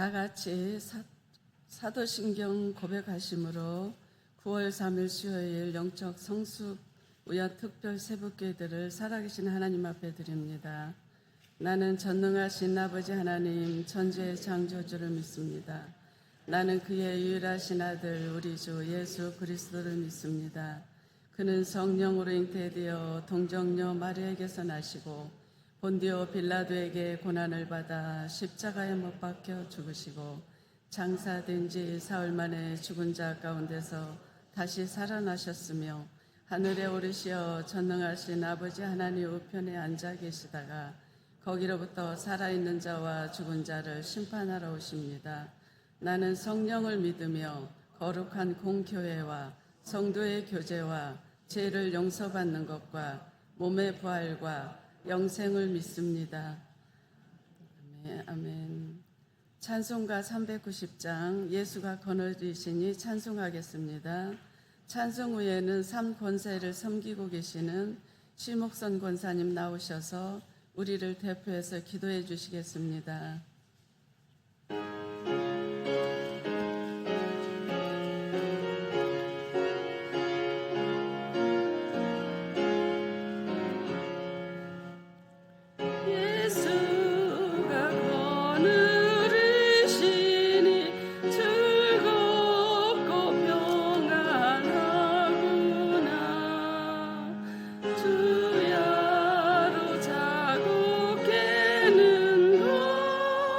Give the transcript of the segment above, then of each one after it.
다 같이 사도신경 고백하심으로 9월 3일 수요일 영적 성숙 우연 특별 새벽기도를 살아계신 하나님 앞에 드립니다. 나는 전능하신 아버지 하나님 천지의 창조주를 믿습니다. 나는 그의 유일하신 아들 우리 주 예수 그리스도를 믿습니다. 그는 성령으로 잉태되어 동정녀 마리아에게서 나시고 본디오 빌라도에게 고난을 받아 십자가에 못 박혀 죽으시고 장사된 지 사흘 만에 죽은 자 가운데서 다시 살아나셨으며 하늘에 오르시어 전능하신 아버지 하나님 우편에 앉아 계시다가 거기로부터 살아있는 자와 죽은 자를 심판하러 오십니다. 나는 성령을 믿으며 거룩한 공교회와 성도의 교제와 죄를 용서받는 것과 몸의 부활과 영생을 믿습니다. 아멘. 찬송가 390장 예수가 거느리시니 찬송하겠습니다. 찬송 후에는 3권세를 섬기고 계시는 심옥선 권사님 나오셔서 우리를 대표해서 기도해 주시겠습니다. 주야로 자고 깨는 것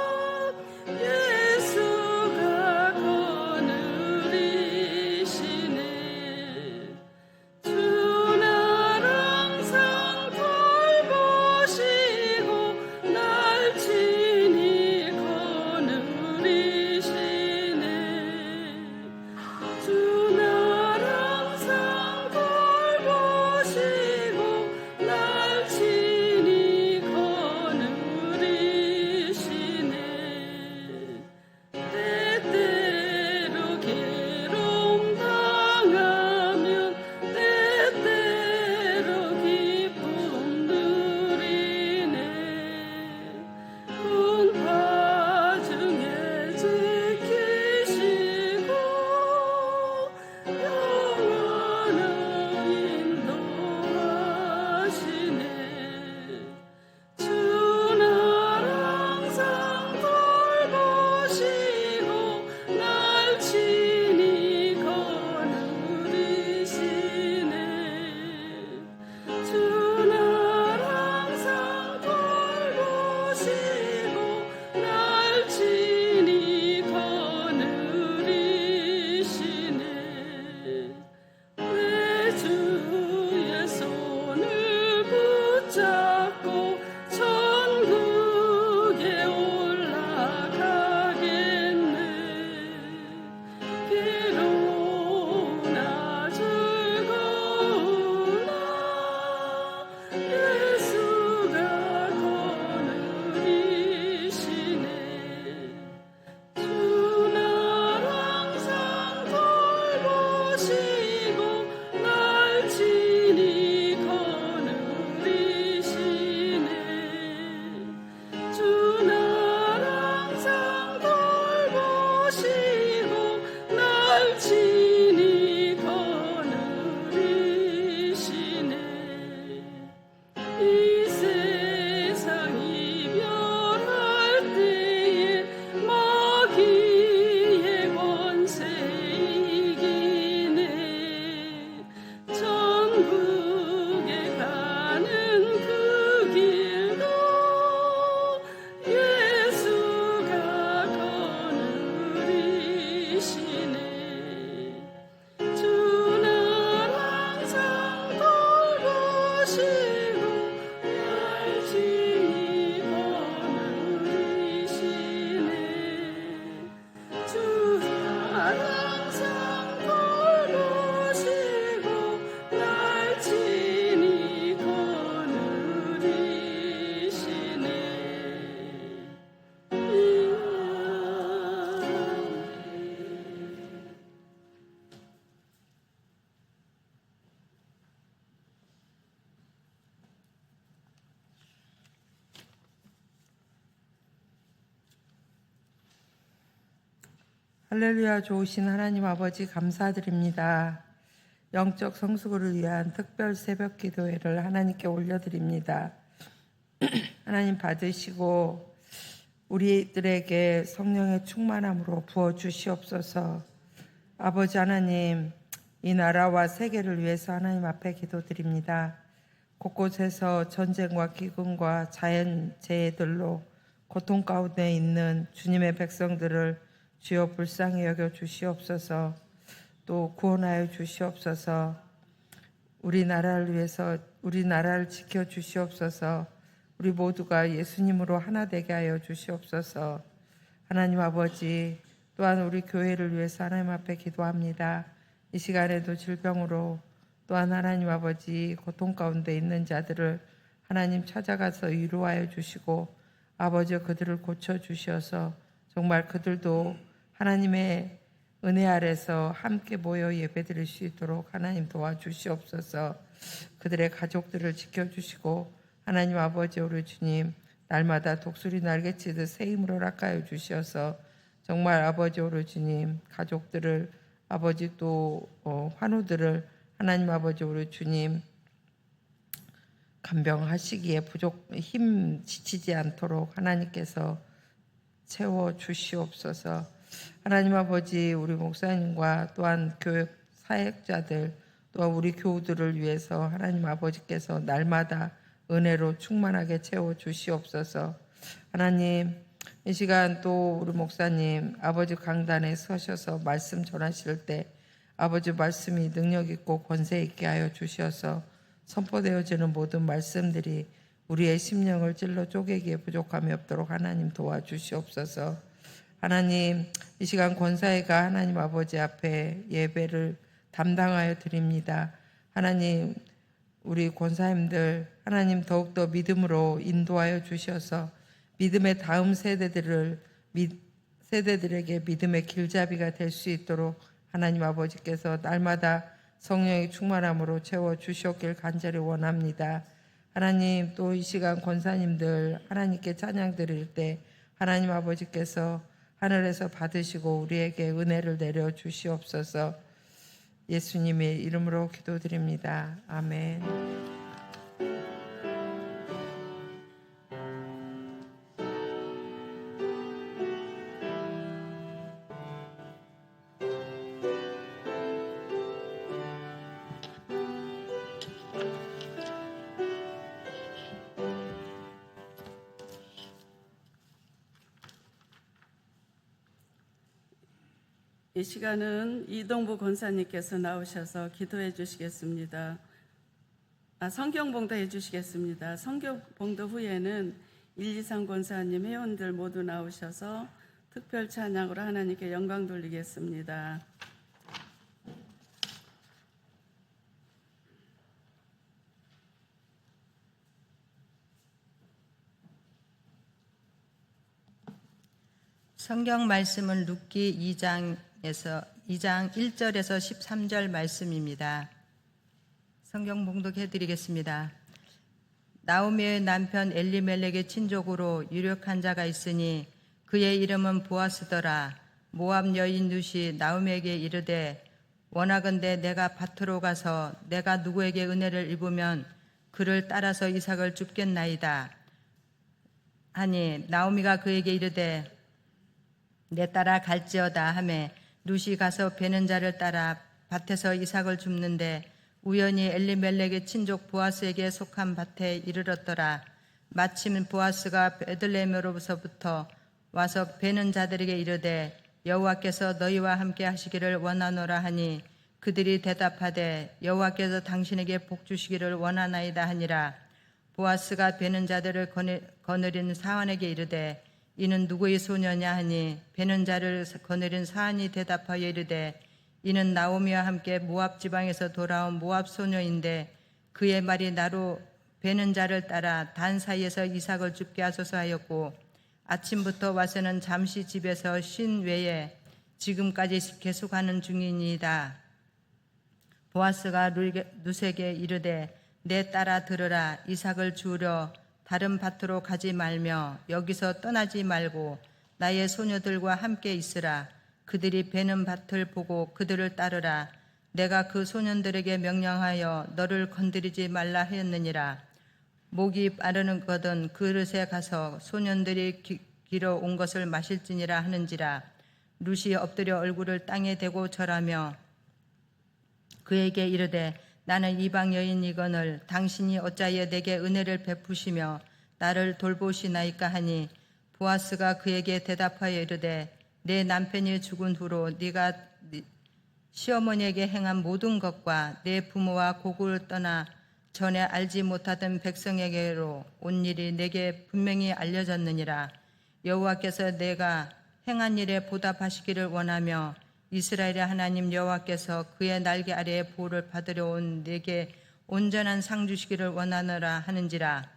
할렐루야. 좋으신 하나님 아버지 감사드립니다. 영적 성숙을 위한 특별 새벽 기도회를 하나님께 올려드립니다. 하나님 받으시고 우리들에게 성령의 충만함으로 부어주시옵소서. 아버지 하나님, 이 나라와 세계를 위해서 하나님 앞에 기도드립니다. 곳곳에서 전쟁과 기근과 자연재해들로 고통 가운데 있는 주님의 백성들을 주여 불쌍히 여겨 주시옵소서. 또 구원하여 주시옵소서. 우리나라를 위해서 우리나라를 지켜 주시옵소서. 우리 모두가 예수님으로 하나 되게 하여 주시옵소서. 하나님 아버지, 또한 우리 교회를 위해서 하나님 앞에 기도합니다. 이 시간에도 질병으로 또한 하나님 아버지 고통 가운데 있는 자들을 하나님 찾아가서 위로하여 주시고 아버지 그들을 고쳐주셔서 정말 그들도 하나님의 은혜 아래서 함께 모여 예배드릴 수 있도록 하나님 도와주시옵소서. 그들의 가족들을 지켜주시고 하나님 아버지 우리 주님 날마다 독수리 날개치듯 새 힘으로 락하여 주셔서 정말 아버지 우리 주님 가족들을 아버지 또 환우들을 하나님 아버지 우리 주님 간병하시기에 힘 지치지 않도록 하나님께서 채워 주시옵소서. 하나님 아버지 우리 목사님과 또한 교육 사역자들 또한 우리 교우들을 위해서 하나님 아버지께서 날마다 은혜로 충만하게 채워 주시옵소서. 하나님 이 시간 또 우리 목사님 아버지 강단에 서셔서 말씀 전하실 때 아버지 말씀이 능력 있고 권세 있게 하여 주셔서 선포되어지는 모든 말씀들이 우리의 심령을 찔러 쪼개기에 부족함이 없도록 하나님 도와주시옵소서. 하나님 이 시간 권사회가 하나님 아버지 앞에 예배를 담당하여 드립니다. 하나님 우리 권사님들 하나님 더욱더 믿음으로 인도하여 주셔서 믿음의 다음 세대들에게 믿음의 길잡이가 될 수 있도록 하나님 아버지께서 날마다 성령의 충만함으로 채워 주시옵길 간절히 원합니다. 하나님 또 이 시간 권사님들 하나님께 찬양 드릴 때 하나님 아버지께서 하늘에서 받으시고 우리에게 은혜를 내려 주시옵소서. 예수님의 이름으로 기도드립니다. 아멘. 이 시간은 이동부 권사님께서 나오셔서 기도해 주시겠습니다. 성경봉도 해 주시겠습니다. 성경봉도 후에는 1, 2, 3 권사님 회원들 모두 나오셔서 특별 찬양으로 하나님께 영광 돌리겠습니다. 성경 말씀은 룻기 2장 1절에서 13절 말씀입니다. 성경 봉독해 드리겠습니다. 나오미의 남편 엘리멜렉의 친족으로 유력한 자가 있으니 그의 이름은 보아스더라. 모압 여인 룻이 나오미에게 이르되 원하건대 내가 밭으로 가서 내가 누구에게 은혜를 입으면 그를 따라서 이삭을 줍겠나이다 하니 나오미가 그에게 이르되 내 따라 갈지어다 하매 룻이 가서 베는 자를 따라 밭에서 이삭을 줍는데 우연히 엘리멜렉의 친족 보아스에게 속한 밭에 이르렀더라. 마침 보아스가 베들레헴으로부터 와서 베는 자들에게 이르되 여호와께서 너희와 함께 하시기를 원하노라 하니 그들이 대답하되 여호와께서 당신에게 복 주시기를 원하나이다 하니라. 보아스가 베는 자들을 거느린 사환에게 이르되 이는 누구의 소녀냐 하니 베는 자를 거느린 사환이 대답하여 이르되 이는 나오미와 함께 모압 지방에서 돌아온 모압 소녀인데 그의 말이 나로 베는 자를 따라 단 사이에서 이삭을 줍게 하소서 하였고 아침부터 와서는 잠시 집에서 쉰 외에 지금까지 계속하는 중이니이다. 보아스가 룻에게 이르되 내 따라 들으라. 이삭을 주우려 다른 밭으로 가지 말며 여기서 떠나지 말고 나의 소녀들과 함께 있으라. 그들이 베는 밭을 보고 그들을 따르라. 내가 그 소년들에게 명령하여 너를 건드리지 말라 하였느니라. 목이 마르는 거든 그릇에 가서 소년들이 길어 온 것을 마실지니라 하는지라. 룻이 엎드려 얼굴을 땅에 대고 절하며 그에게 이르되 나는 이방 여인이거늘 당신이 어찌하여 내게 은혜를 베푸시며 나를 돌보시나이까 하니 보아스가 그에게 대답하여 이르되 내 남편이 죽은 후로 네가 시어머니에게 행한 모든 것과 내 부모와 고국을 떠나 전에 알지 못하던 백성에게로 온 일이 내게 분명히 알려졌느니라. 여호와께서 내가 행한 일에 보답하시기를 원하며 이스라엘의 하나님 여호와께서 그의 날개 아래에 보호를 받으려 온 내게 온전한 상 주시기를 원하노라 하는지라.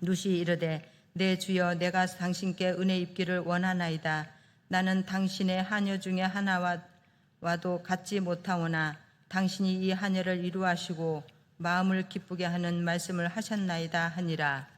룻이 이르되 내 주여 내가 당신께 은혜 입기를 원하나이다. 나는 당신의 하녀 중에 하나와도 같지 못하오나 당신이 이 하녀를 이루하시고 마음을 기쁘게 하는 말씀을 하셨나이다 하니라.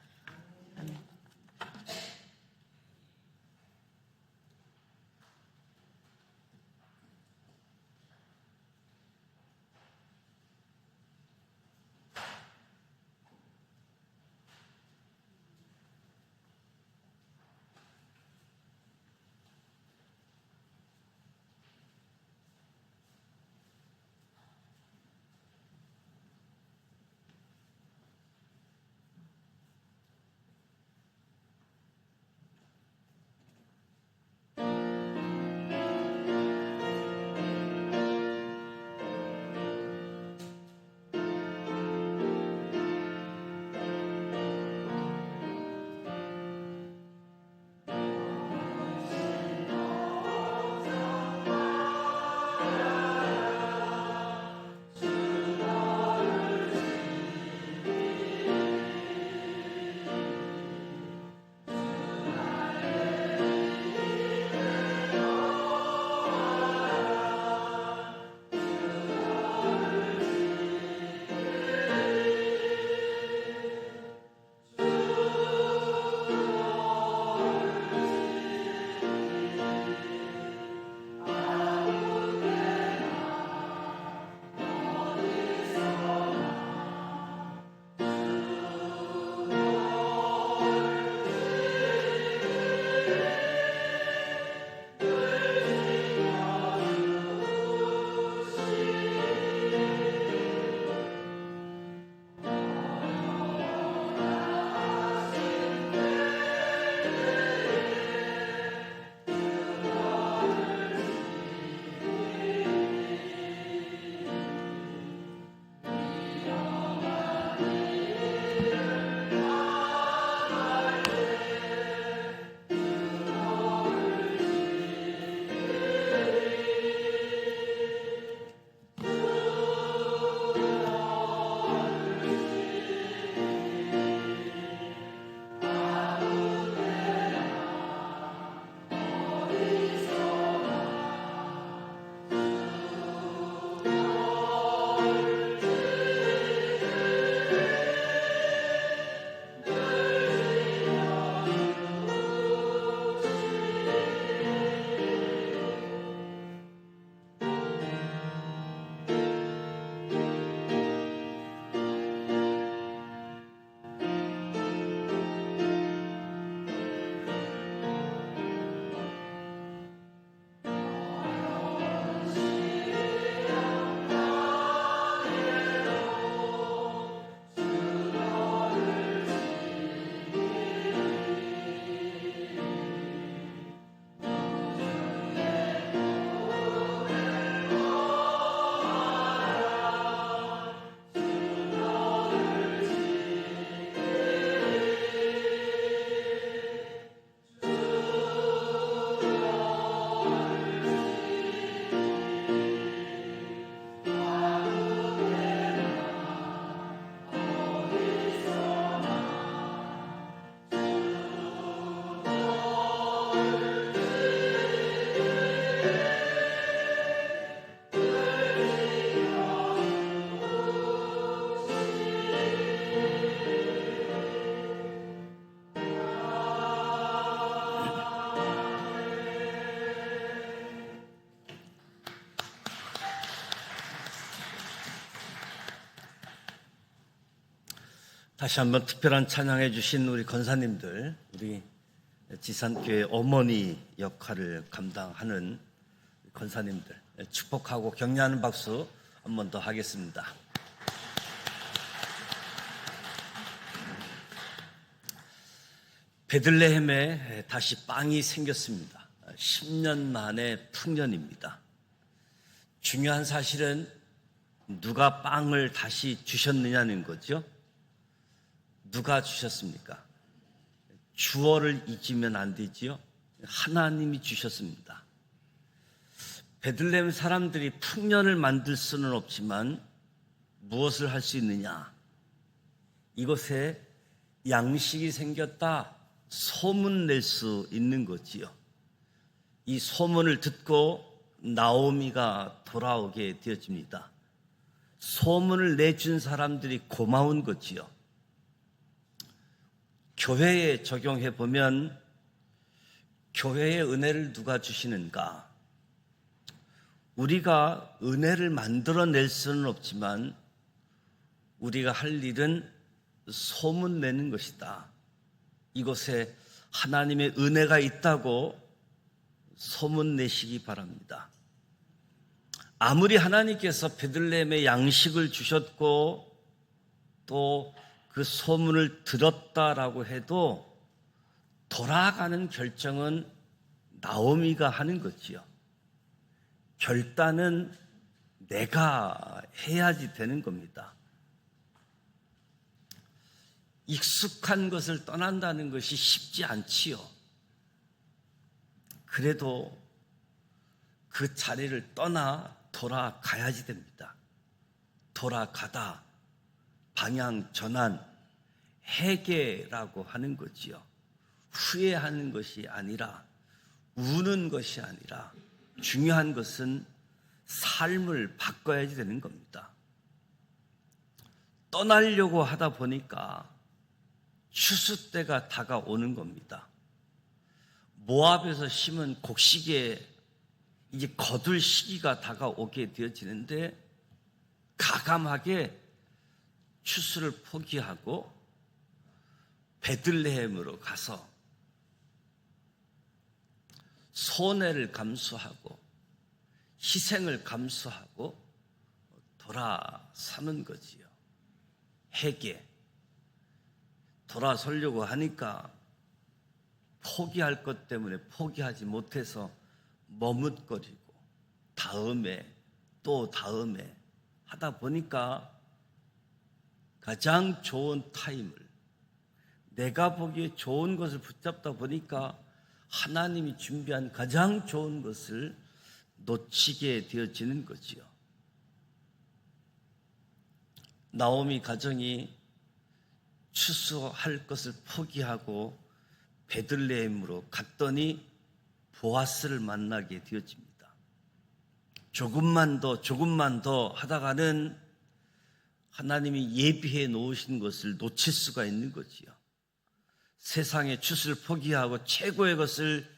다시 한번 특별한 찬양해 주신 우리 권사님들, 우리 지산교회 어머니 역할을 감당하는 권사님들 축복하고 격려하는 박수 한 번 더 하겠습니다. 베들레헴에 다시 빵이 생겼습니다. 10년 만에 풍년입니다. 중요한 사실은 누가 빵을 다시 주셨느냐는 거죠. 누가 주셨습니까? 주어를 잊으면 안 되지요. 하나님이 주셨습니다. 베들레헴 사람들이 풍년을 만들 수는 없지만 무엇을 할 수 있느냐? 이곳에 양식이 생겼다 소문 낼 수 있는 거지요. 이 소문을 듣고 나오미가 돌아오게 되어집니다. 소문을 내준 사람들이 고마운 거지요. 교회에 적용해 보면 교회의 은혜를 누가 주시는가? 우리가 은혜를 만들어낼 수는 없지만 우리가 할 일은 소문내는 것이다. 이곳에 하나님의 은혜가 있다고 소문내시기 바랍니다. 아무리 하나님께서 베들레헴에 양식을 주셨고 또 그 소문을 들었다라고 해도 돌아가는 결정은 나오미가 하는 거지요. 결단은 내가 해야지 되는 겁니다. 익숙한 것을 떠난다는 것이 쉽지 않지요. 그래도 그 자리를 떠나 돌아가야지 됩니다. 돌아가다 방향 전환, 회개라고 하는 거지요. 후회하는 것이 아니라 우는 것이 아니라 중요한 것은 삶을 바꿔야지 되는 겁니다. 떠나려고 하다 보니까 추수 때가 다가오는 겁니다. 모압에서 심은 곡식에 이제 거둘 시기가 다가오게 되어지는데 가감하게 추수를 포기하고 베들레헴으로 가서 손해를 감수하고 희생을 감수하고 돌아서는 거지요. 회개. 돌아서려고 하니까 포기할 것 때문에 포기하지 못해서 머뭇거리고 다음에 또 다음에 하다 보니까 가장 좋은 타임을 내가 보기에 좋은 것을 붙잡다 보니까 하나님이 준비한 가장 좋은 것을 놓치게 되어지는 거지요. 나오미 가정이 추수할 것을 포기하고 베들레헴으로 갔더니 보아스를 만나게 되어집니다. 조금만 더 하다가는 하나님이 예비해 놓으신 것을 놓칠 수가 있는 거지요. 세상의 추수를 포기하고 최고의 것을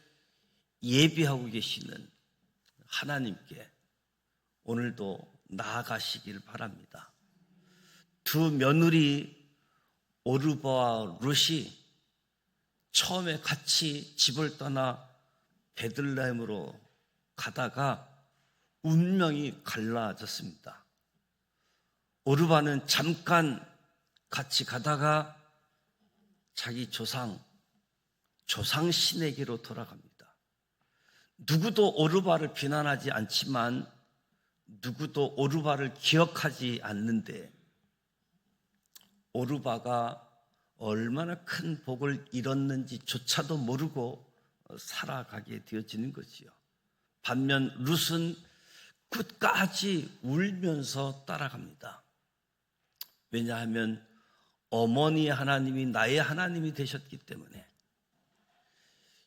예비하고 계시는 하나님께 오늘도 나아가시길 바랍니다. 두 며느리 오르바와 룻이 처음에 같이 집을 떠나 베들레헴으로 가다가 운명이 갈라졌습니다. 오르바는 잠깐 같이 가다가 자기 조상 신에게로 돌아갑니다. 누구도 오르바를 비난하지 않지만 누구도 오르바를 기억하지 않는데 오르바가 얼마나 큰 복을 잃었는지조차도 모르고 살아가게 되어지는 거지요. 반면 룻은 끝까지 울면서 따라갑니다. 왜냐하면 어머니의 하나님이 나의 하나님이 되셨기 때문에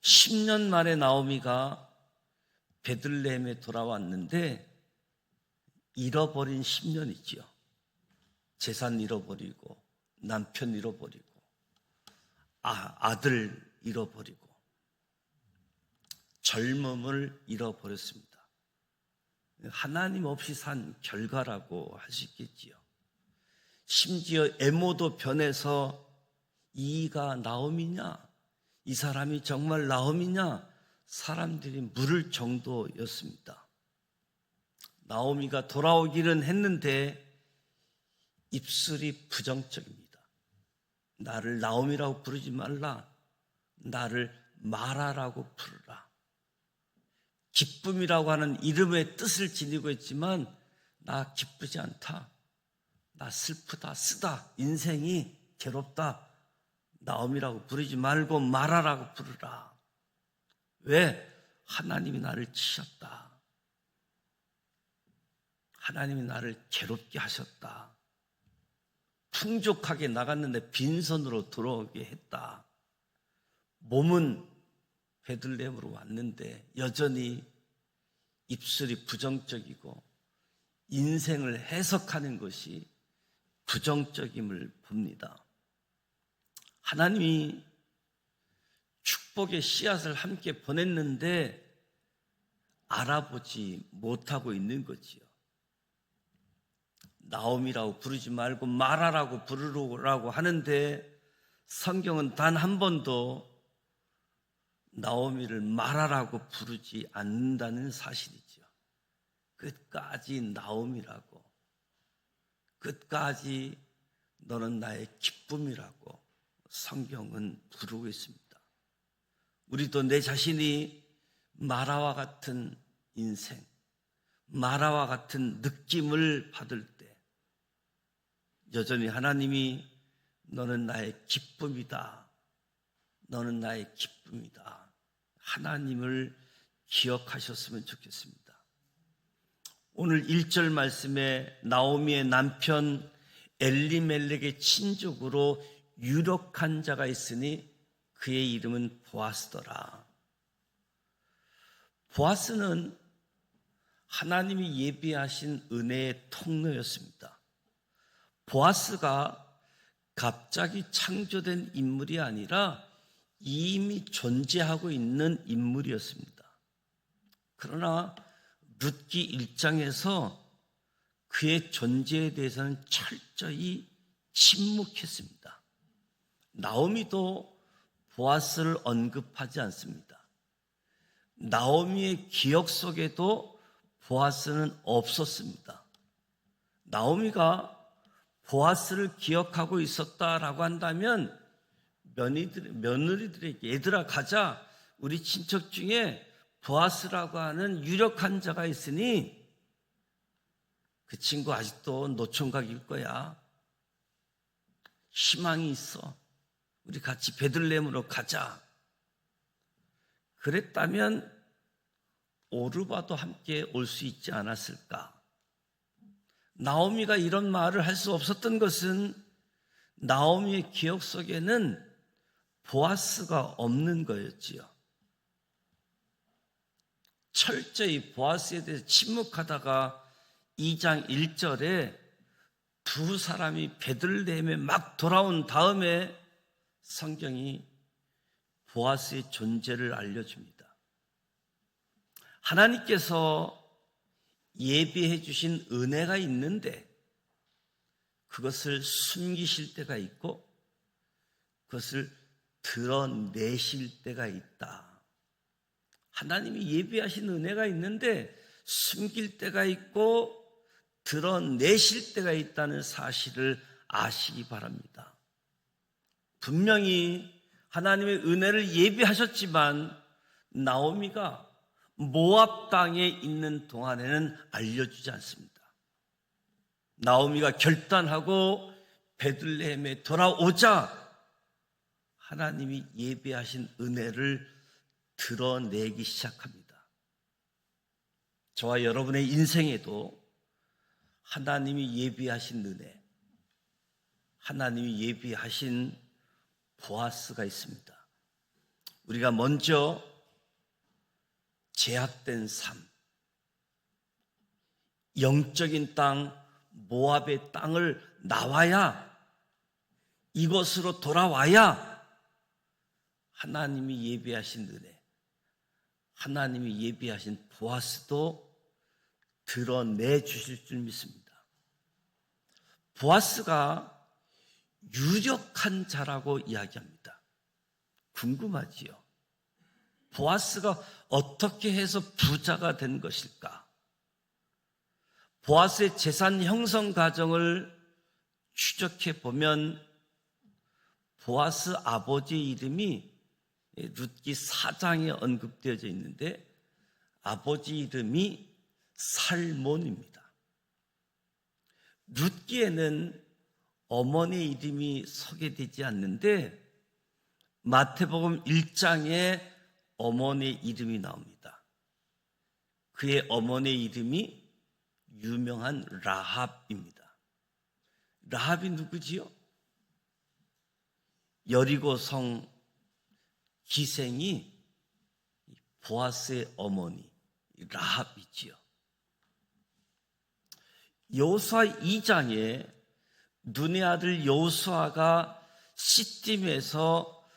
10년 만에 나오미가 베들레헴에 돌아왔는데 잃어버린 10년이지요. 재산 잃어버리고 남편 잃어버리고 아들 잃어버리고 젊음을 잃어버렸습니다. 하나님 없이 산 결과라고 할 수 있겠지요. 심지어 애모도 변해서 이가 나옴이냐? 이 사람이 정말 나옴이냐? 사람들이 물을 정도였습니다. 나오미가 돌아오기는 했는데 입술이 부정적입니다. 나를 나오미라고 부르지 말라. 나를 마라라고 부르라. 기쁨이라고 하는 이름의 뜻을 지니고 있지만 나 기쁘지 않다. 나 슬프다, 쓰다, 인생이 괴롭다. 나오미라고 부르지 말고 마라라고 부르라. 왜? 하나님이 나를 치셨다. 하나님이 나를 괴롭게 하셨다. 풍족하게 나갔는데 빈손으로 돌아오게 했다. 몸은 베들레헴으로 왔는데 여전히 입술이 부정적이고 인생을 해석하는 것이 부정적임을 봅니다. 하나님이 축복의 씨앗을 함께 보냈는데 알아보지 못하고 있는 거지요. 나옴이라고 부르지 말고 마라라고 부르라고 하는데 성경은 단 한 번도 나오미를 마라라고 부르지 않는다는 사실이죠. 끝까지 나오미라고, 끝까지 너는 나의 기쁨이라고 성경은 부르고 있습니다. 우리도 내 자신이 마라와 같은 인생, 마라와 같은 느낌을 받을 때 여전히 하나님이 너는 나의 기쁨이다. 너는 나의 기쁨이다. 하나님을 기억하셨으면 좋겠습니다. 오늘 1절 말씀에 나오미의 남편 엘리멜렉의 친족으로 유력한 자가 있으니 그의 이름은 보아스더라. 보아스는 하나님이 예비하신 은혜의 통로였습니다. 보아스가 갑자기 창조된 인물이 아니라 이미 존재하고 있는 인물이었습니다. 그러나 룻기 1장에서 그의 존재에 대해서는 철저히 침묵했습니다. 나오미도 보아스를 언급하지 않습니다. 나오미의 기억 속에도 보아스는 없었습니다. 나오미가 보아스를 기억하고 있었다라고 한다면 며느리들에게 얘들아 가자, 우리 친척 중에 보아스라고 하는 유력한 자가 있으니 그 친구 아직도 노총각일 거야. 희망이 있어. 우리 같이 베들레헴으로 가자. 그랬다면 오르바도 함께 올 수 있지 않았을까? 나오미가 이런 말을 할 수 없었던 것은 나오미의 기억 속에는 보아스가 없는 거였지요. 철저히 보아스에 대해서 침묵하다가 2장 1절에 두 사람이 베들레헴에 막 돌아온 다음에 성경이 보아스의 존재를 알려줍니다. 하나님께서 예비해 주신 은혜가 있는데 그것을 숨기실 때가 있고 그것을 드러내실 때가 있다. 하나님이 예비하신 은혜가 있는데 숨길 때가 있고 드러내실 때가 있다는 사실을 아시기 바랍니다. 분명히 하나님의 은혜를 예비하셨지만 나오미가 모압 땅에 있는 동안에는 알려주지 않습니다. 나오미가 결단하고 베들레헴에 돌아오자 하나님이 예비하신 은혜를 드러내기 시작합니다. 저와 여러분의 인생에도 하나님이 예비하신 은혜, 하나님이 예비하신 보아스가 있습니다. 우리가 먼저 제약된 삶, 영적인 땅, 모압의 땅을 나와야, 이곳으로 돌아와야 하나님이 예비하신 은혜, 하나님이 예비하신 보아스도 드러내 주실 줄 믿습니다. 보아스가 유력한 자라고 이야기합니다. 궁금하지요? 보아스가 어떻게 해서 부자가 된 것일까? 보아스의 재산 형성 과정을 추적해 보면 보아스 아버지 이름이 룻기 4장에 언급되어져 있는데 아버지 이름이 살몬입니다. 룻기에는 어머니 이름이 소개되지 않는데 마태복음 1장에 어머니 이름이 나옵니다. 그의 어머니 이름이 유명한 라합입니다. 라합이 누구지요? 여리고 성 기생이 보아스의 어머니 라합이지요. 여호수아 2장에 눈의 아들 여호수아가 시딤에서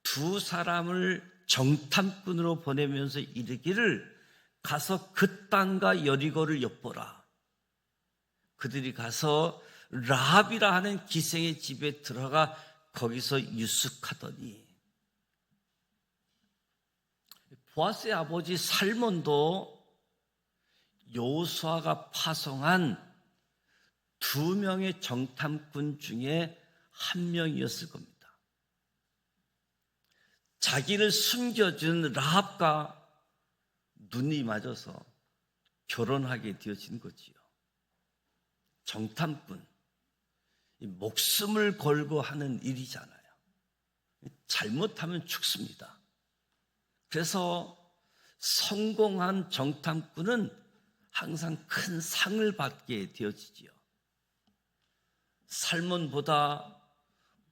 두 사람을 정탐꾼으로 보내면서 이르기를 가서 그 땅과 여리고를 엿보라. 그들이 가서 라합이라 하는 기생의 집에 들어가 거기서 유숙하더니 보아스의 아버지 살몬도 여호수아가 파송한 2명의 정탐꾼 중에 한 명이었을 겁니다. 자기를 숨겨준 라합과 눈이 맞아서 결혼하게 되어진 거지요. 정탐꾼, 목숨을 걸고 하는 일이잖아요. 잘못하면 죽습니다. 그래서 성공한 정탐꾼은 항상 큰 상을 받게 되어지지요. 살몬보다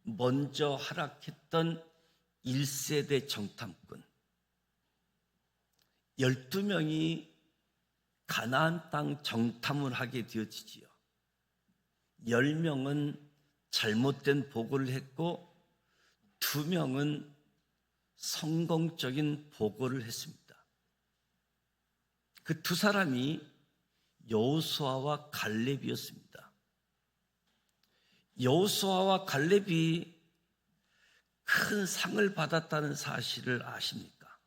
먼저 하락했던 1세대 정탐꾼 12명이 가나안 땅 정탐을 하게 되어지지요. 10명은 잘못된 보고를 했고 2명은 성공적인 보고를 했습니다. 그 두 사람이 여호수아와 갈렙이었습니다. 여호수아와 갈렙이 큰 상을 받았다는 사실을 아십니까?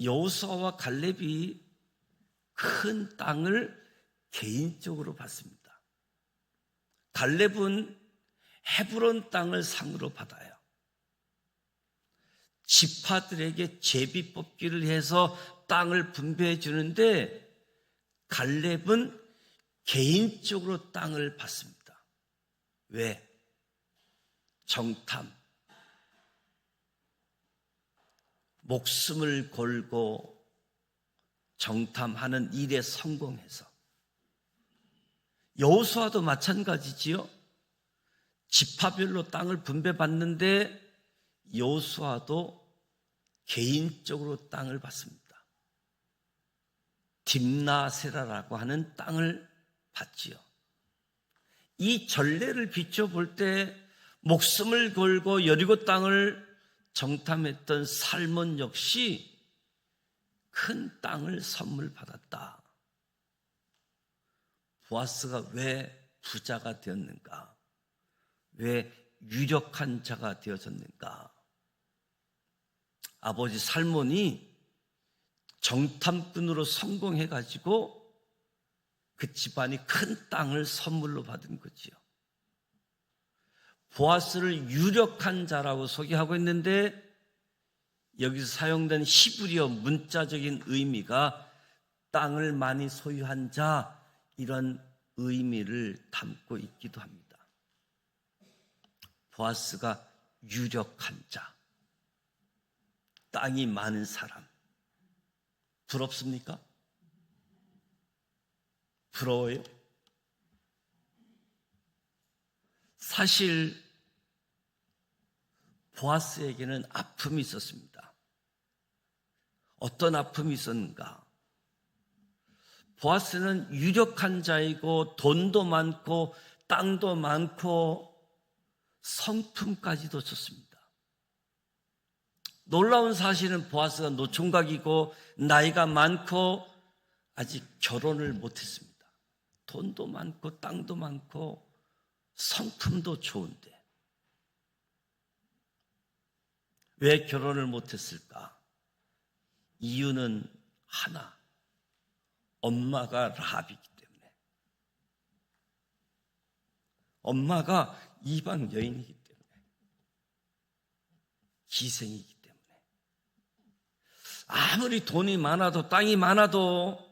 여호수아와 갈렙이 큰 땅을 개인적으로 받습니다. 갈렙은 헤브론 땅을 상으로 받아요. 지파들에게 제비 뽑기를 해서 땅을 분배해 주는데 갈렙은 개인적으로 땅을 받습니다. 왜? 정탐. 목숨을 걸고 정탐하는 일에 성공해서. 여호수아도 마찬가지지요. 지파별로 땅을 분배받는데 여호수아도 개인적으로 땅을 받습니다. 딥나세라라고 하는 땅을 받지요. 이 전례를 비춰볼 때 목숨을 걸고 여리고 땅을 정탐했던 살몬 역시 큰 땅을 선물 받았다. 보아스가 왜 부자가 되었는가? 왜 유력한 자가 되어졌는가? 아버지 살몬이 정탐꾼으로 성공해가지고 그 집안이 큰 땅을 선물로 받은 거지요. 보아스를 유력한 자라고 소개하고 있는데 여기서 사용된 히브리어 문자적인 의미가 땅을 많이 소유한 자, 이런 의미를 담고 있기도 합니다. 보아스가 유력한 자, 땅이 많은 사람. 부럽습니까? 부러워요? 사실 보아스에게는 아픔이 있었습니다. 어떤 아픔이 있었는가? 보아스는 유력한 자이고 돈도 많고 땅도 많고 성품까지도 좋습니다. 놀라운 사실은 보아스가 노총각이고 나이가 많고 아직 결혼을 못했습니다. 돈도 많고 땅도 많고 성품도 좋은데 왜 결혼을 못했을까? 이유는 하나, 엄마가 라합이기 때문에. 엄마가 이방 여인이기 때문에. 기생이기 때문에. 아무리 돈이 많아도 땅이 많아도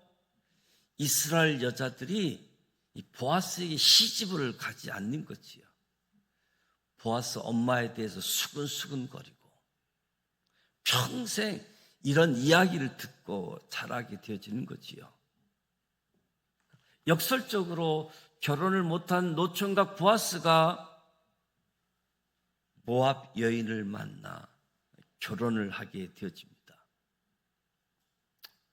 이스라엘 여자들이 이 보아스에게 시집을 가지 않는 거지요. 보아스 엄마에 대해서 수근수근거리고 평생 이런 이야기를 듣고 자라게 되어지는 거지요. 역설적으로 결혼을 못한 노총각 보아스가 모압 여인을 만나 결혼을 하게 되어집니다.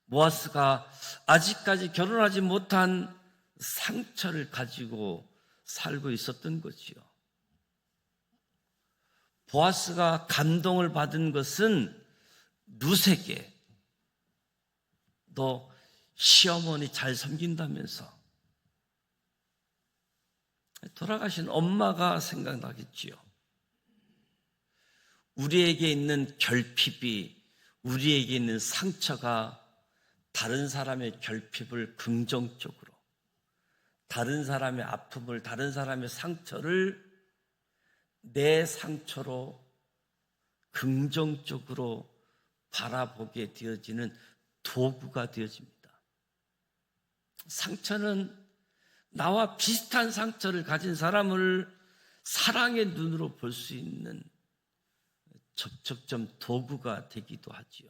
보아스가 아직까지 결혼하지 못한 상처를 가지고 살고 있었던 거지요. 보아스가 감동을 받은 것은 룻에게 너 시어머니 잘 섬긴다면서 돌아가신 엄마가 생각나겠지요. 우리에게 있는 결핍이, 우리에게 있는 상처가 다른 사람의 결핍을 긍정적으로, 다른 사람의 아픔을, 다른 사람의 상처를 내 상처로 긍정적으로 바라보게 되어지는 도구가 되어집니다. 상처는 나와 비슷한 상처를 가진 사람을 사랑의 눈으로 볼 수 있는 접촉점 도구가 되기도 하지요.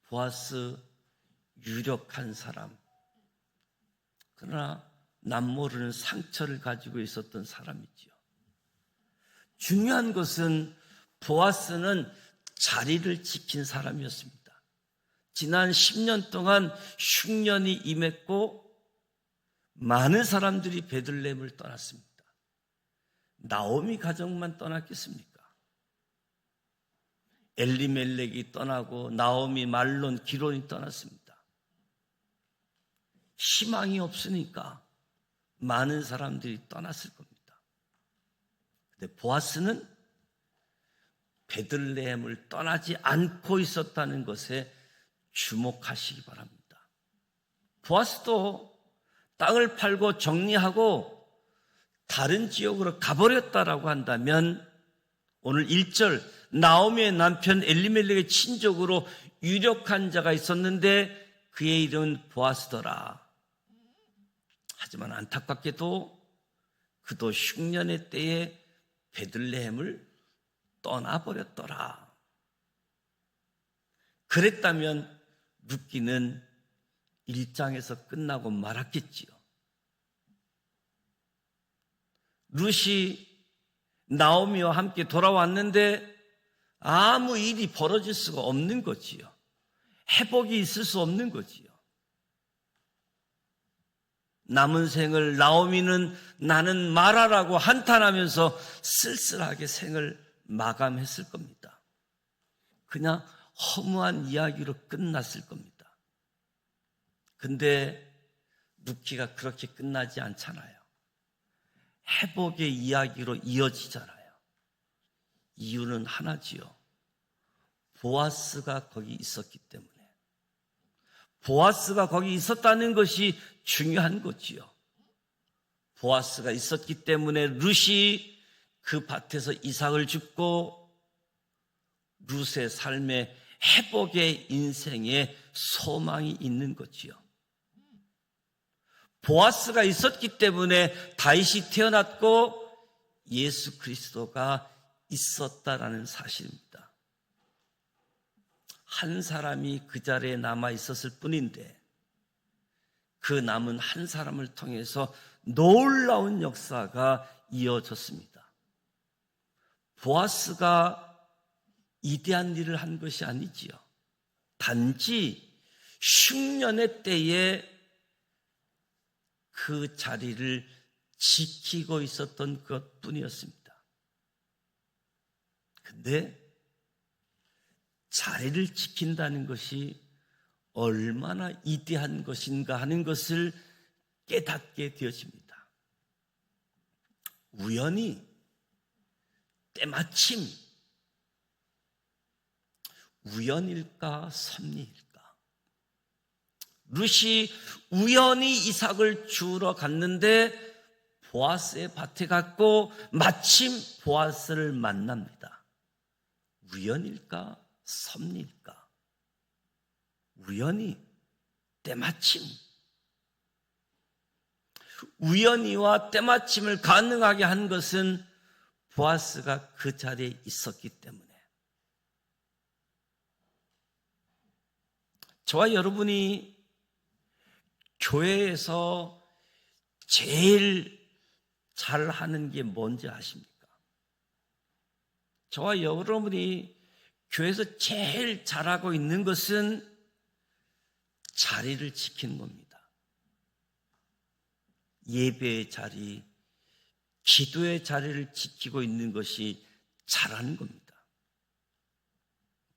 보아스 유력한 사람, 그러나 남모르는 상처를 가지고 있었던 사람이지요. 중요한 것은 보아스는 자리를 지킨 사람이었습니다. 지난 10년 동안 흉년이 임했고 많은 사람들이 베들레헴을 떠났습니다. 나오미 가정만 떠났겠습니까? 엘리멜렉이 떠나고 나오미, 말론, 기론이 떠났습니다. 희망이 없으니까 많은 사람들이 떠났을 겁니다. 근데 보아스는 베들레헴을 떠나지 않고 있었다는 것에 주목하시기 바랍니다. 보아스도 땅을 팔고 정리하고 다른 지역으로 가버렸다라고 한다면 오늘 1절 나오미의 남편 엘리멜렉의 친족으로 유력한 자가 있었는데 그의 이름은 보아스더라. 하지만 안타깝게도 그도 흉년의 때에 베들레헴을 떠나버렸더라. 그랬다면 룻기는 1장에서 끝나고 말았겠지요. 룻이 나오미와 함께 돌아왔는데 아무 일이 벌어질 수가 없는 거지요. 회복이 있을 수 없는 거지요. 남은 생을 나오미는 나는 말하라고 한탄하면서 쓸쓸하게 생을 마감했을 겁니다. 그냥 허무한 이야기로 끝났을 겁니다. 근데 룻기가 그렇게 끝나지 않잖아요. 회복의 이야기로 이어지잖아요. 이유는 하나지요. 보아스가 거기 있었기 때문에. 보아스가 거기 있었다는 것이 중요한 거지요. 보아스가 있었기 때문에 룻이 그 밭에서 이삭을 줍고 룻의 삶에 회복의 인생에 소망이 있는 거지요. 보아스가 있었기 때문에 다윗이 태어났고 예수 그리스도가 있었다라는 사실입니다. 한 사람이 그 자리에 남아 있었을 뿐인데 그 남은 한 사람을 통해서 놀라운 역사가 이어졌습니다. 보아스가 이대한 일을 한 것이 아니지요. 단지 흉년의 때에 그 자리를 지키고 있었던 것뿐이었습니다. 근데 자리를 지킨다는 것이 얼마나 이대한 것인가 하는 것을 깨닫게 되어집니다. 우연히, 때마침, 우연일까 섭리일까? 룻이 우연히 이삭을 주우러 갔는데 보아스의 밭에 갔고 마침 보아스를 만납니다. 우연일까 섭리일까? 우연히, 때마침. 우연히와 때마침을 가능하게 한 것은 보아스가 그 자리에 있었기 때문에. 저와 여러분이 교회에서 제일 잘하는 게 뭔지 아십니까? 저와 여러분이 교회에서 제일 잘하고 있는 것은 자리를 지키는 겁니다. 예배의 자리, 기도의 자리를 지키고 있는 것이 잘하는 겁니다.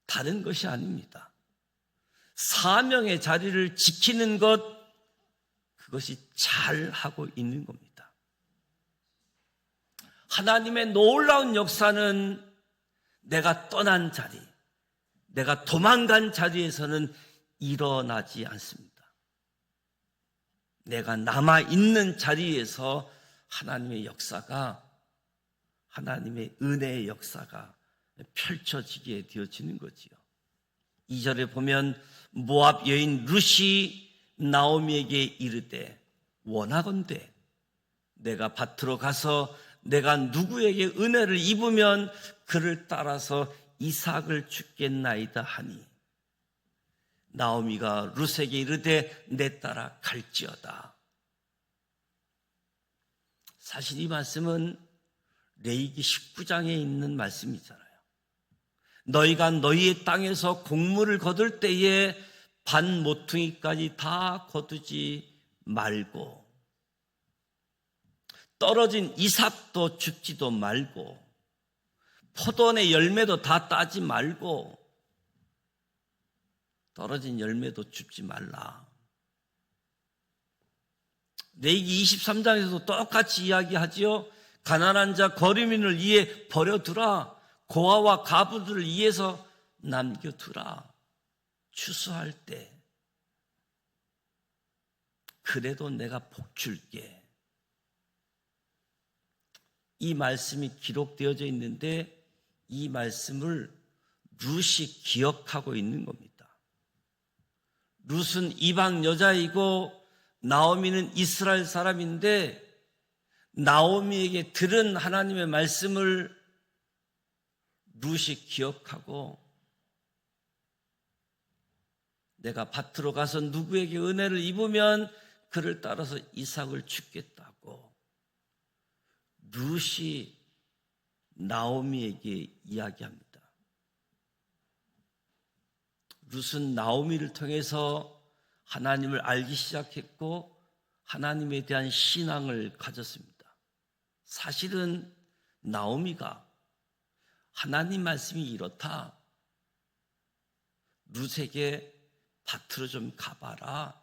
다른 것이 아닙니다. 사명의 자리를 지키는 것, 그것이 잘하고 있는 겁니다. 하나님의 놀라운 역사는 내가 떠난 자리, 내가 도망간 자리에서는 일어나지 않습니다. 내가 남아있는 자리에서 하나님의 역사가, 하나님의 은혜의 역사가 펼쳐지게 되어지는 거지요. 2절에 보면 모압 여인 룻이 나오미에게 이르되 원하건대 내가 밭으로 가서 내가 누구에게 은혜를 입으면 그를 따라서 이삭을 주겠나이다 하니 나오미가 룻에게 이르되 내 따라 갈지어다. 사실 이 말씀은 레위기 19장에 있는 말씀이잖아요. 너희가 너희의 땅에서 곡물을 거둘 때에 반 모퉁이까지 다 거두지 말고 떨어진 이삭도 줍지도 말고 포도원의 열매도 다 따지 말고 떨어진 열매도 줍지 말라. 레위기 23장에서도 똑같이 이야기하지요. 가난한 자 거류민을 위해 버려두라. 고아와 가부들을 위해서 남겨두라. 추수할 때 그래도 내가 복 줄게. 이 말씀이 기록되어져 있는데 이 말씀을 룻이 기억하고 있는 겁니다. 룻은 이방 여자이고 나오미는 이스라엘 사람인데 나오미에게 들은 하나님의 말씀을 룻이 기억하고 내가 밭으로 가서 누구에게 은혜를 입으면 그를 따라서 이삭을 주겠다고 룻이 나오미에게 이야기합니다. 룻은 나오미를 통해서 하나님을 알기 시작했고 하나님에 대한 신앙을 가졌습니다. 사실은 나오미가 하나님 말씀이 이렇다. 룻에게 밭으로 좀 가봐라.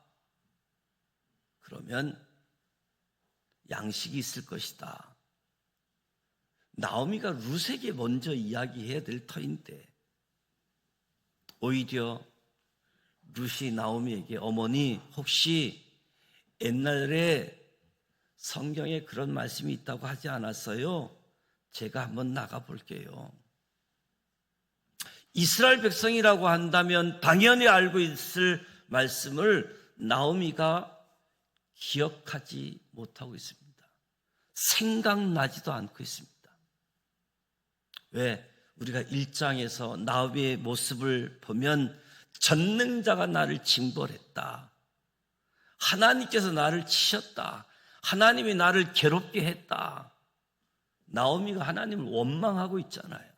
그러면 양식이 있을 것이다. 나오미가 룻에게 먼저 이야기해야 될 터인데 오히려 룻이 나오미에게 어머니 혹시 옛날에 성경에 그런 말씀이 있다고 하지 않았어요? 제가 한번 나가 볼게요. 이스라엘 백성이라고 한다면 당연히 알고 있을 말씀을 나오미가 기억하지 못하고 있습니다. 생각나지도 않고 있습니다. 왜? 우리가 1장에서 나오미의 모습을 보면 전능자가 나를 징벌했다. 하나님께서 나를 치셨다. 하나님이 나를 괴롭게 했다. 나오미가 하나님을 원망하고 있잖아요.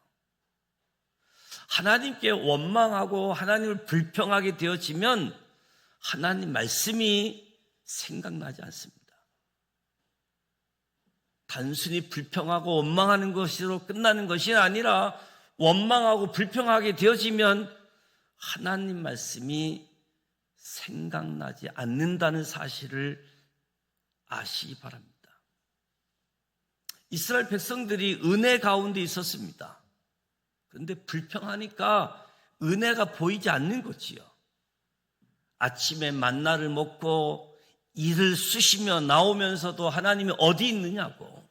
하나님께 원망하고 하나님을 불평하게 되어지면 하나님 말씀이 생각나지 않습니다. 단순히 불평하고 원망하는 것으로 끝나는 것이 아니라 원망하고 불평하게 되어지면 하나님 말씀이 생각나지 않는다는 사실을 아시기 바랍니다. 이스라엘 백성들이 은혜 가운데 있었습니다. 그런데 불평하니까 은혜가 보이지 않는 거지요. 아침에 만나를 먹고 이를 쑤시며 나오면서도 하나님이 어디 있느냐고,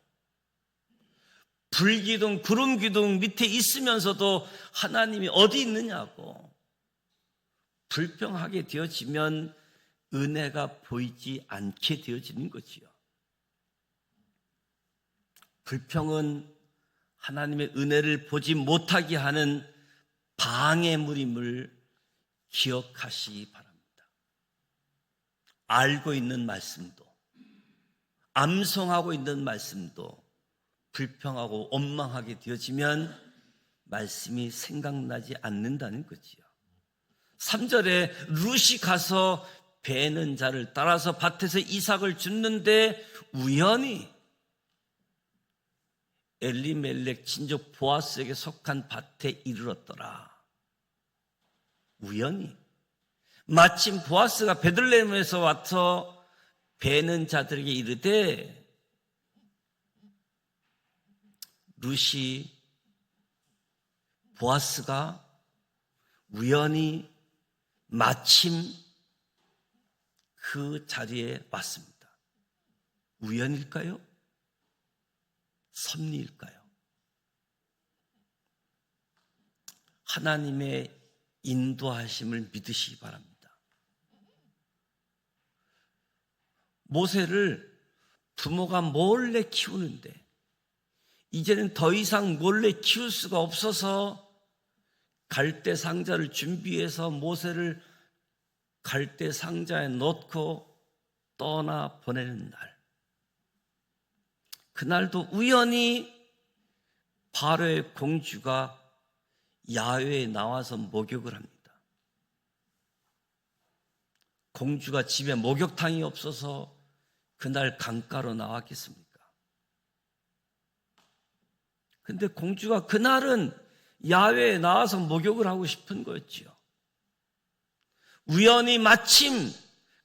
불기둥 구름기둥 밑에 있으면서도 하나님이 어디 있느냐고 불평하게 되어지면 은혜가 보이지 않게 되어지는 거지요. 불평은 하나님의 은혜를 보지 못하게 하는 방해물임을 기억하시기 바랍니다. 알고 있는 말씀도, 암송하고 있는 말씀도 불평하고 원망하게 되어지면 말씀이 생각나지 않는다는 거지요. 3절에 룻이 가서 베는 자를 따라서 밭에서 이삭을 줍는데 우연히 엘리멜렉 친족 보아스에게 속한 밭에 이르렀더라. 우연히. 마침 보아스가 베들레헴에서 와서 베는 자들에게 이르되 룻이 보아스가 우연히 마침 그 자리에 왔습니다. 우연일까요? 섭리일까요? 하나님의 인도하심을 믿으시기 바랍니다. 모세를 부모가 몰래 키우는데 이제는 더 이상 몰래 키울 수가 없어서 갈대 상자를 준비해서 모세를 갈대 상자에 넣고 떠나 보내는 날, 그날도 우연히 바로의 공주가 야외에 나와서 목욕을 합니다. 공주가 집에 목욕탕이 없어서 그날 강가로 나왔겠습니까? 근데 공주가 그날은 야외에 나와서 목욕을 하고 싶은 거였지요. 우연히 마침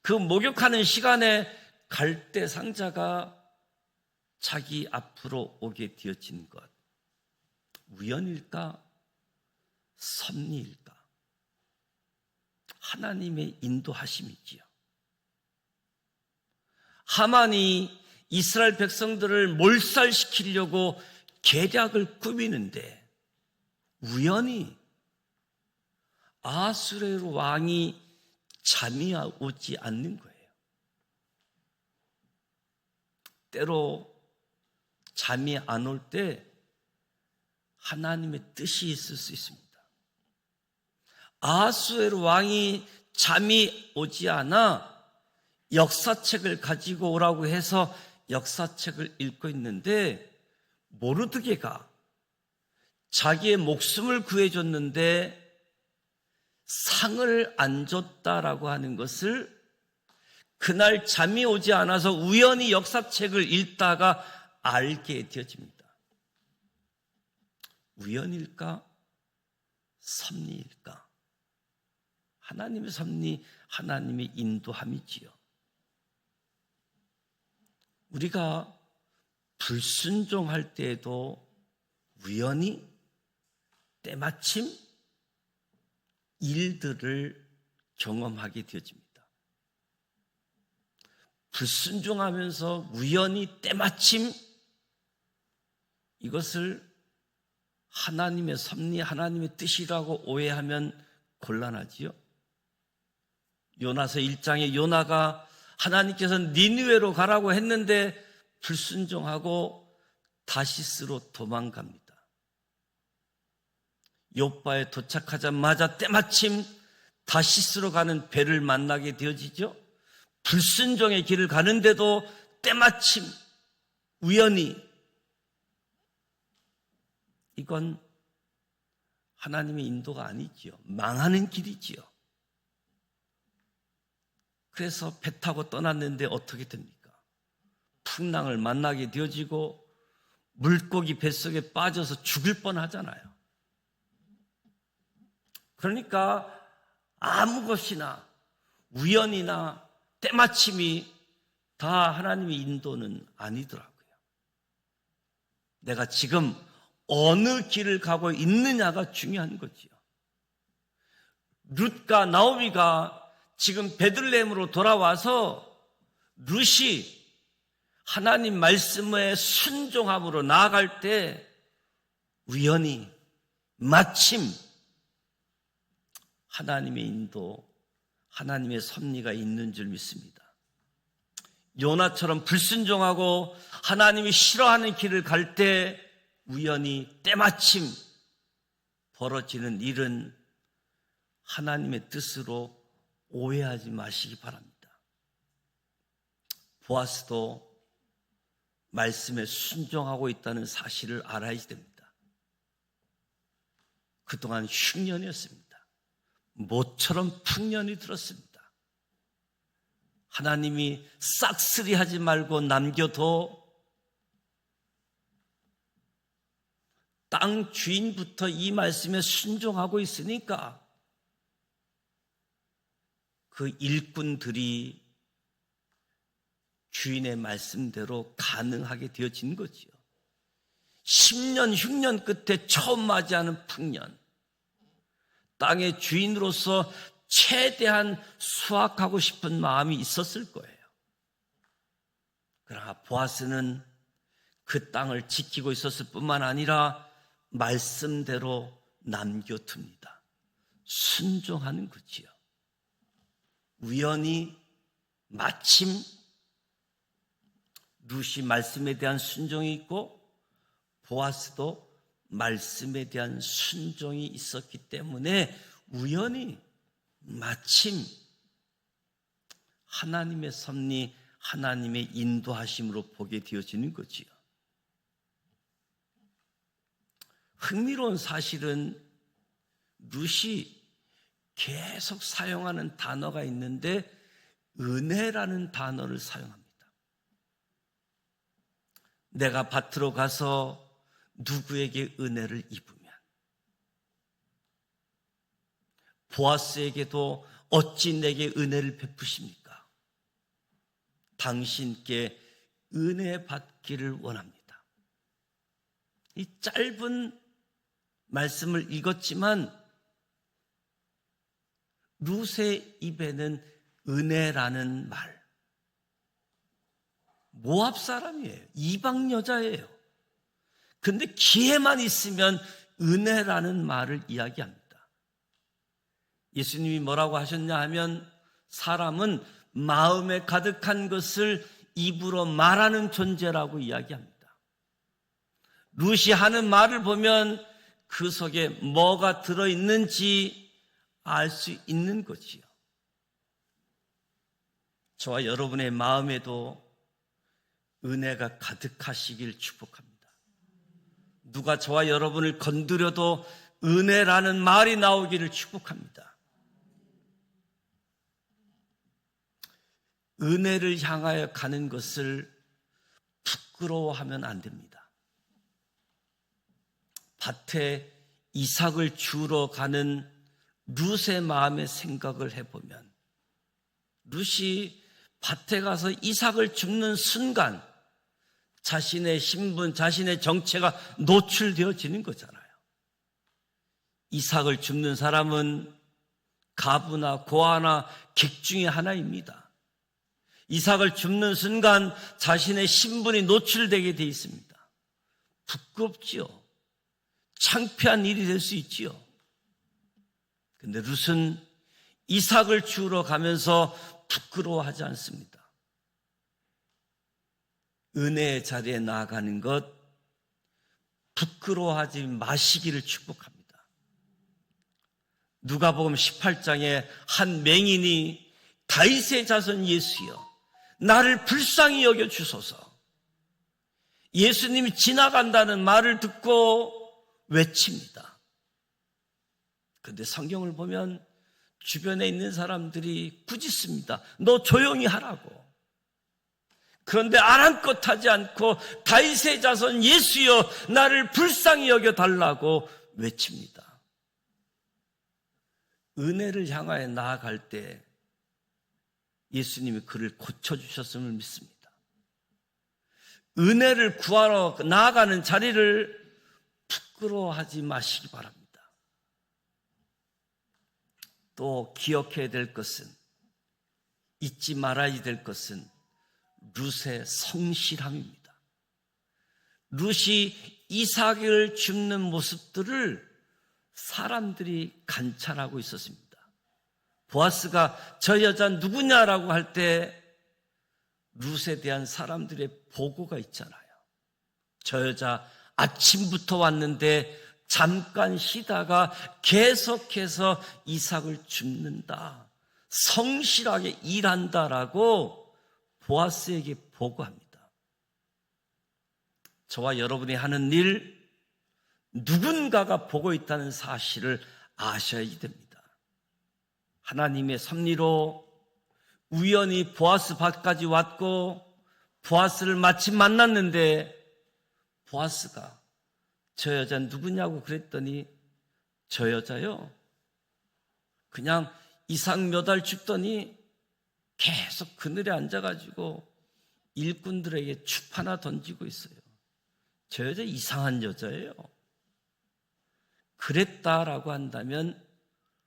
그 목욕하는 시간에 갈대 상자가 자기 앞으로 오게 되어진 것, 우연일까? 섭리일까? 하나님의 인도하심이지요. 하만이 이스라엘 백성들을 몰살시키려고 계략을 꾸미는데 우연히 아수르 왕이 잠이 오지 않는 거예요. 때로 잠이 안 올 때 하나님의 뜻이 있을 수 있습니다. 아수에로 왕이 잠이 오지 않아 역사책을 가지고 오라고 해서 역사책을 읽고 있는데 모르드게가 자기의 목숨을 구해줬는데 상을 안 줬다라고 하는 것을 그날 잠이 오지 않아서 우연히 역사책을 읽다가 알게 되어집니다. 우연일까? 섭리일까? 하나님의 섭리, 하나님의 인도함이지요. 우리가 불순종할 때에도 우연히 때마침 일들을 경험하게 되어집니다. 불순종하면서 우연히 때마침 이것을 하나님의 섭리, 하나님의 뜻이라고 오해하면 곤란하지요. 요나서 1장에 요나가 하나님께서 니느웨로 가라고 했는데 불순종하고 다시스로 도망갑니다. 요빠에 도착하자마자 때마침 다시스로 가는 배를 만나게 되어지죠. 불순종의 길을 가는데도 때마침 우연히, 이건 하나님의 인도가 아니지요. 망하는 길이지요. 그래서 배 타고 떠났는데 어떻게 됩니까? 풍랑을 만나게 되어지고 물고기 뱃속에 빠져서 죽을 뻔하잖아요. 그러니까 아무 것이나 우연이나 때마침이 다 하나님의 인도는 아니더라고요. 내가 지금 어느 길을 가고 있느냐가 중요한 거지요. 룻과 나오미가 지금 베들레헴으로 돌아와서 룻이 하나님 말씀에 순종함으로 나아갈 때 우연히 마침 하나님의 인도, 하나님의 섭리가 있는 줄 믿습니다. 요나처럼 불순종하고 하나님이 싫어하는 길을 갈 때 우연히 때마침 벌어지는 일은 하나님의 뜻으로 오해하지 마시기 바랍니다. 보아스도 말씀에 순종하고 있다는 사실을 알아야 됩니다. 그동안 흉년이었습니다. 모처럼 풍년이 들었습니다. 하나님이 싹쓸이하지 말고 남겨둬 땅 주인부터 이 말씀에 순종하고 있으니까 그 일꾼들이 주인의 말씀대로 가능하게 되어진 거지요. 10년 흉년 끝에 처음 맞이하는 풍년, 땅의 주인으로서 최대한 수확하고 싶은 마음이 있었을 거예요. 그러나 보아스는 그 땅을 지키고 있었을 뿐만 아니라 말씀대로 남겨둡니다. 순종하는 거지요. 우연히 마침 룻이 말씀에 대한 순종이 있고 보아스도 말씀에 대한 순종이 있었기 때문에 우연히 마침 하나님의 섭리, 하나님의 인도하심으로 보게 되어지는 거지요. 흥미로운 사실은 룻이 계속 사용하는 단어가 있는데 은혜라는 단어를 사용합니다. 내가 밭으로 가서 누구에게 은혜를 입으면 보아스에게도 어찌 내게 은혜를 베푸십니까? 당신께 은혜 받기를 원합니다. 이 짧은 말씀을 읽었지만 룻의 입에는 은혜라는 말, 모압 사람이에요. 이방 여자예요. 근데 기회만 있으면 은혜라는 말을 이야기합니다. 예수님이 뭐라고 하셨냐 하면 사람은 마음에 가득한 것을 입으로 말하는 존재라고 이야기합니다. 룻이 하는 말을 보면 그 속에 뭐가 들어있는지 알 수 있는 거지요. 저와 여러분의 마음에도 은혜가 가득하시길 축복합니다. 누가 저와 여러분을 건드려도 은혜라는 말이 나오기를 축복합니다. 은혜를 향하여 가는 것을 부끄러워하면 안 됩니다. 밭에 이삭을 주우러 가는 룻의 마음의 생각을 해보면 룻이 밭에 가서 이삭을 줍는 순간 자신의 신분, 자신의 정체가 노출되어지는 거잖아요. 이삭을 줍는 사람은 가부나 고아나 객 중에 하나입니다. 이삭을 줍는 순간 자신의 신분이 노출되게 돼 있습니다. 부끄럽지요. 창피한 일이 될 수 있지요. 근데 룻은 이삭을 주우러 가면서 부끄러워하지 않습니다. 은혜의 자리에 나아가는 것 부끄러워하지 마시기를 축복합니다. 누가복음 18장에 한 맹인이 다윗의 자손 예수여 나를 불쌍히 여겨 주소서. 예수님이 지나간다는 말을 듣고 외칩니다. 그런데 성경을 보면 주변에 있는 사람들이 꾸짖습니다. 너 조용히 하라고. 그런데 아랑곳하지 않고 다윗의 자손 예수여 나를 불쌍히 여겨달라고 외칩니다. 은혜를 향하여 나아갈 때 예수님이 그를 고쳐주셨음을 믿습니다. 은혜를 구하러 나아가는 자리를 부끄러워하지 마시기 바랍니다. 또 기억해야 될 것은, 잊지 말아야 될 것은 룻의 성실함입니다. 룻이 이삭을 줍는 모습들을 사람들이 관찰하고 있었습니다. 보아스가 저 여자 누구냐라고 할 때 룻에 대한 사람들의 보고가 있잖아요. 저 여자 아침부터 왔는데 잠깐 쉬다가 계속해서 이삭을 줍는다, 성실하게 일한다라고 보아스에게 보고합니다. 저와 여러분이 하는 일, 누군가가 보고 있다는 사실을 아셔야 됩니다. 하나님의 섭리로 우연히 보아스 밭까지 왔고 보아스를 마침 만났는데, 보아스가 저 여자 누구냐고 그랬더니, 저 여자요, 그냥 이삭 몇 알 줍더니 계속 그늘에 앉아가지고 일꾼들에게 춥 하나 던지고 있어요. 저 여자 이상한 여자예요. 그랬다라고 한다면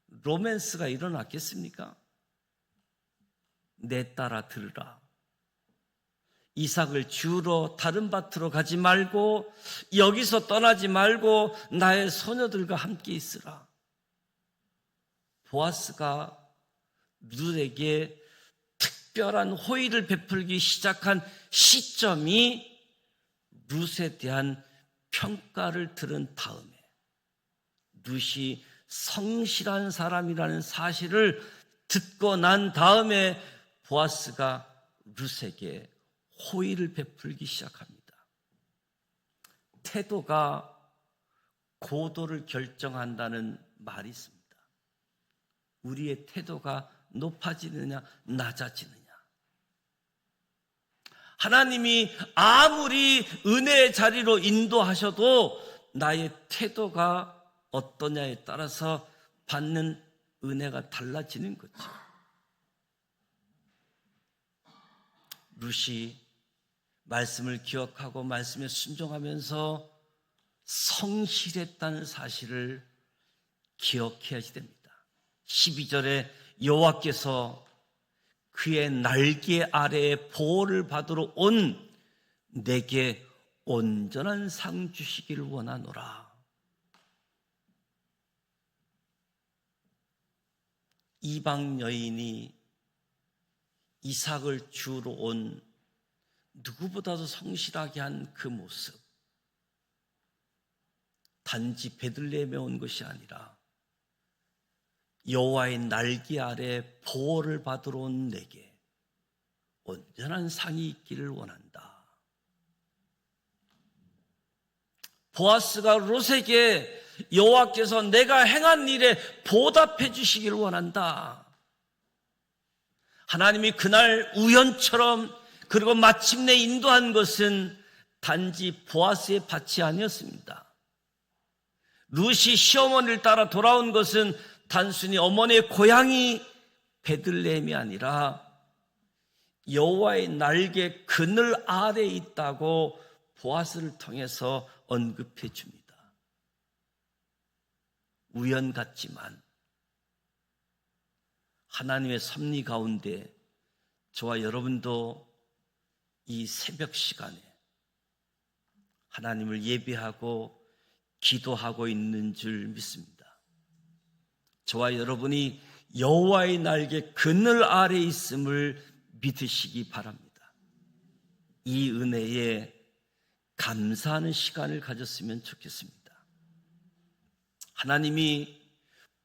로맨스가 일어났겠습니까? 내 딸아 들으라. 이삭을 주우러 다른 밭으로 가지 말고, 여기서 떠나지 말고 나의 소녀들과 함께 있으라. 보아스가 룻에게 특별한 호의를 베풀기 시작한 시점이 룻에 대한 평가를 들은 다음에, 룻이 성실한 사람이라는 사실을 듣고 난 다음에 보아스가 룻에게 호의를 베풀기 시작합니다. 태도가 고도를 결정한다는 말이 있습니다. 우리의 태도가 높아지느냐 낮아지느냐. 하나님이 아무리 은혜의 자리로 인도하셔도 나의 태도가 어떠냐에 따라서 받는 은혜가 달라지는 거죠. 룻이 말씀을 기억하고 말씀에 순종하면서 성실했다는 사실을 기억해야 됩니다. 12절에 여호와께서 그의 날개 아래에 보호를 받으러 온 내게 온전한 상 주시기를 원하노라. 이방 여인이 이삭을 주우러 온 누구보다도 성실하게 한 그 모습, 단지 베들레헴에 온 것이 아니라 여호와의 날개 아래 보호를 받으러 온 내게 온전한 상이 있기를 원한다. 보아스가 룻에게 여호와께서 내가 행한 일에 보답해 주시기를 원한다. 하나님이 그날 우연처럼 그리고 마침내 인도한 것은 단지 보아스의 밭이 아니었습니다. 룻이 시어머니를 따라 돌아온 것은 단순히 어머니의 고향이 베들레헴이 아니라 여호와의 날개 그늘 아래에 있다고 보아스를 통해서 언급해 줍니다. 우연 같지만 하나님의 섭리 가운데 저와 여러분도 이 새벽 시간에 하나님을 예배하고 기도하고 있는 줄 믿습니다. 저와 여러분이 여호와의 날개 그늘 아래에 있음을 믿으시기 바랍니다. 이 은혜에 감사하는 시간을 가졌으면 좋겠습니다. 하나님이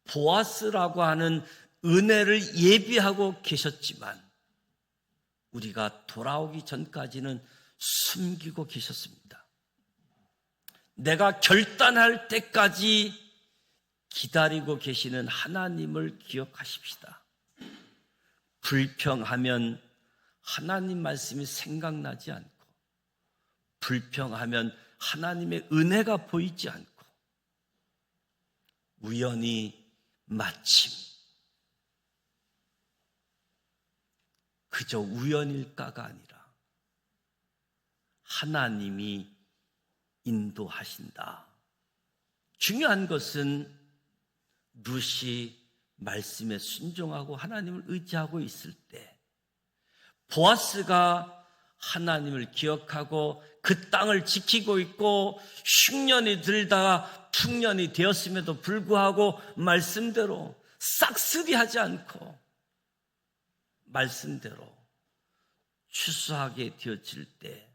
보아스라고 하는 은혜를 예비하고 계셨지만 우리가 돌아오기 전까지는 숨기고 계셨습니다. 내가 결단할 때까지 기다리고 계시는 하나님을 기억하십시다. 불평하면 하나님 말씀이 생각나지 않고, 불평하면 하나님의 은혜가 보이지 않고, 우연히 마침 그저 우연일까가 아니라 하나님이 인도하신다. 중요한 것은 룻이 말씀에 순종하고 하나님을 의지하고 있을 때, 보아스가 하나님을 기억하고 그 땅을 지키고 있고 10년이 들다가 풍년이 되었음에도 불구하고 말씀대로 싹쓸이하지 않고 말씀대로 추수하게 되어질 때,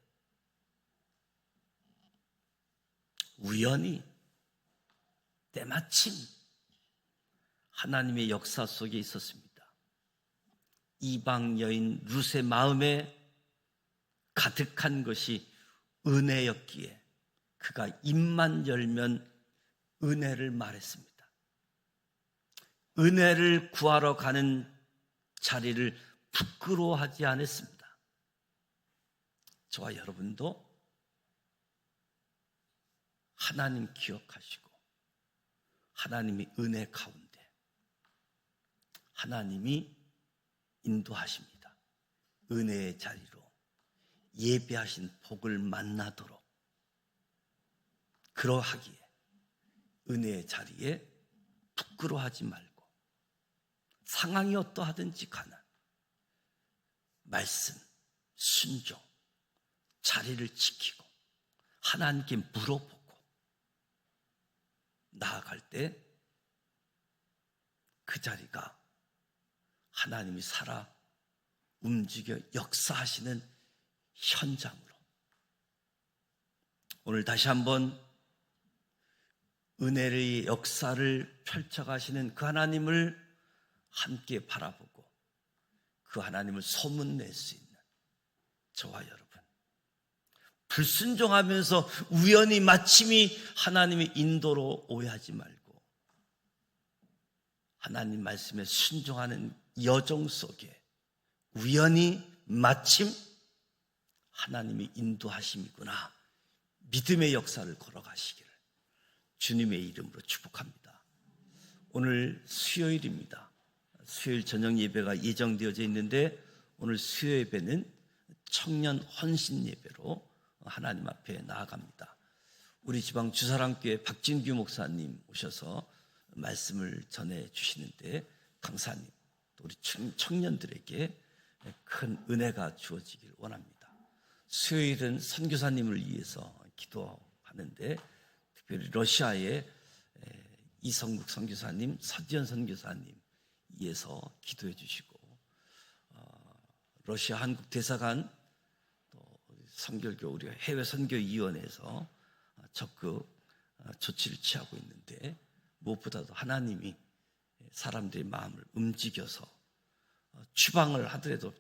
우연히 때마침 하나님의 역사 속에 있었습니다. 이방 여인 룻의 마음에 가득한 것이 은혜였기에 그가 입만 열면 은혜를 말했습니다. 은혜를 구하러 가는 자리를 부끄러워하지 않았습니다. 저와 여러분도 하나님 기억하시고 하나님의 은혜 가운데 하나님이 인도하십니다. 은혜의 자리로 예배하신 복을 만나도록, 그러하기에 은혜의 자리에 부끄러워하지 말고 상황이 어떠하든지 간에 말씀, 순종, 자리를 지키고 하나님께 물어보고 나아갈 때 그 자리가 하나님이 살아 움직여 역사하시는 현장으로, 오늘 다시 한번 은혜의 역사를 펼쳐가시는 그 하나님을 함께 바라보고 그 하나님을 소문낼 수 있는 저와 여러분, 불순종하면서 우연히 마침이 하나님의 인도로 오해하지 말고 하나님 말씀에 순종하는 여정 속에 우연히 마침 하나님의 인도하심이구나, 믿음의 역사를 걸어가시기를 주님의 이름으로 축복합니다. 오늘 수요일입니다. 수요일 저녁 예배가 예정되어져 있는데 오늘 수요 예배는 청년 헌신 예배로 하나님 앞에 나아갑니다. 우리 지방 주사랑교회 박진규 목사님 오셔서 말씀을 전해 주시는데 강사님, 또 우리 청년들에게 큰 은혜가 주어지길 원합니다. 수요일은 선교사님을 위해서 기도하는데 특별히 러시아의 이성국 선교사님, 서지연 선교사님 위해서 기도해 주시고, 러시아 한국 대사관, 또 선교교 우리 해외 선교위원회에서 적극 조치를 취하고 있는데, 무엇보다도 하나님이 사람들의 마음을 움직여서 추방을 하더라도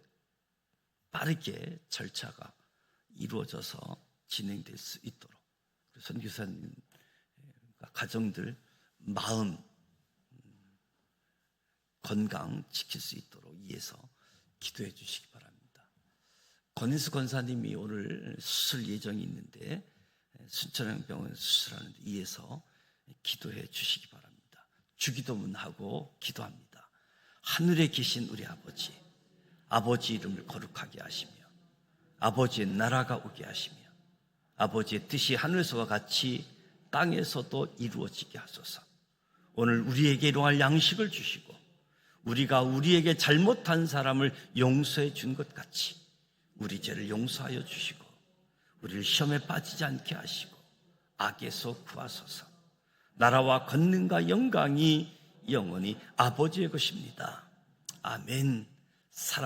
빠르게 절차가 이루어져서 진행될 수 있도록 선교사님 가정들 마음 건강 지킬 수 있도록 위해서 기도해 주시기 바랍니다. 권인수 권사님이 오늘 수술 예정이 있는데 순천향병원 수술하는데 위해서 기도해 주시기 바랍니다. 주기도문하고 기도합니다. 하늘에 계신 우리 아버지, 아버지 이름을 거룩하게 하시며 아버지의 나라가 오게 하시며 아버지의 뜻이 하늘에서와 같이 땅에서도 이루어지게 하소서. 오늘 우리에게 일용할 양식을 주시고 우리가 우리에게 잘못한 사람을 용서해 준 것 같이 우리 죄를 용서하여 주시고 우리를 시험에 빠지지 않게 하시고 악에서 구하소서. 나라와 권능과 영광이 영원히 아버지의 것입니다. 아멘. 사랑